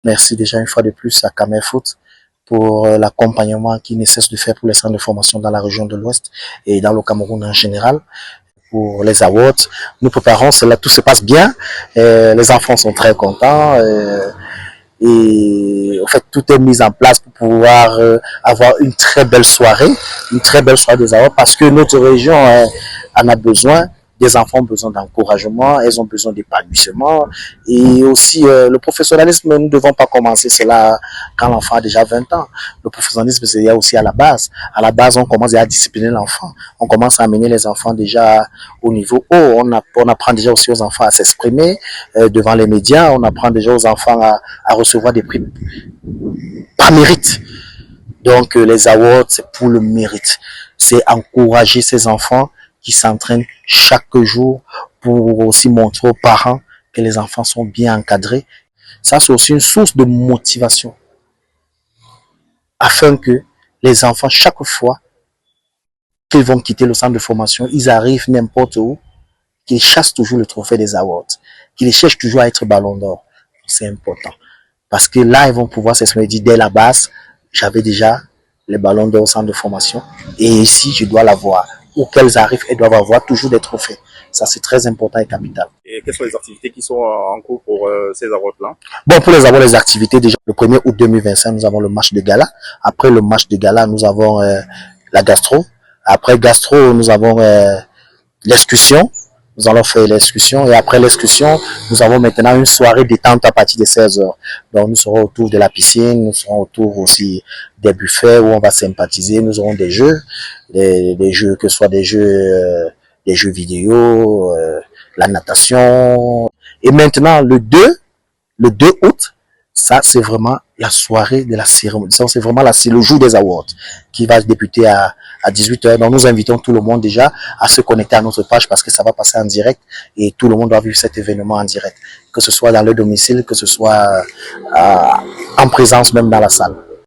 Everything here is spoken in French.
Merci déjà une fois de plus à Kamer Foot pour l'accompagnement qu'il ne cesse de faire pour les centres de formation dans la région de l'Ouest et dans le Cameroun en général. Pour les awards, nous préparons cela, tout se passe bien, les enfants sont très contents et en fait tout est mis en place pour pouvoir avoir une très belle soirée des awards parce que notre région en a besoin. Des enfants ont besoin d'encouragement, elles ont besoin d'épanouissement et aussi le professionnalisme, nous ne devons pas commencer cela quand l'enfant a déjà 20 ans. Le professionnalisme, c'est aussi à la base. À la base, on commence à discipliner l'enfant. On commence à amener les enfants déjà au niveau haut. On apprend déjà aussi aux enfants à s'exprimer devant les médias. On apprend déjà aux enfants à recevoir des prix par mérite. Donc les awards, c'est pour le mérite. C'est encourager ces enfants qui s'entraînent chaque jour pour aussi montrer aux parents que les enfants sont bien encadrés. Ça, c'est aussi une source de motivation afin que les enfants, chaque fois qu'ils vont quitter le centre de formation, ils arrivent n'importe où, qu'ils chassent toujours le trophée des awards, qu'ils cherchent toujours à être ballon d'or. C'est important. Parce que là, ils vont pouvoir s'exprimer, dire dès la base, j'avais déjà les ballons d'or au centre de formation et ici, je dois l'avoir. Où qu'elles arrivent, elles doivent avoir toujours des trophées. Ça, c'est très important et capital. Et quelles sont les activités qui sont en cours pour ces awards-là? Bon, pour les awards, les activités, déjà, le 1er août 2025, nous avons le match de gala. Après le match de gala, nous avons la gastro. Après gastro, nous avons l'excursion. Nous allons faire l'excursion et après l'excursion, nous avons maintenant une soirée détente à partir de 16h. Donc nous serons autour de la piscine, nous serons autour aussi des buffets où on va sympathiser, nous aurons des jeux, des jeux que ce soit des jeux vidéo, la natation. Et maintenant le 2 août, ça c'est vraiment la soirée de la cérémonie. Ça c'est vraiment le jour des awards qui va débuter à 18h. Donc nous invitons tout le monde déjà à se connecter à notre page parce que ça va passer en direct et tout le monde doit vivre cet événement en direct, que ce soit dans leur domicile, que ce soit en présence même dans la salle.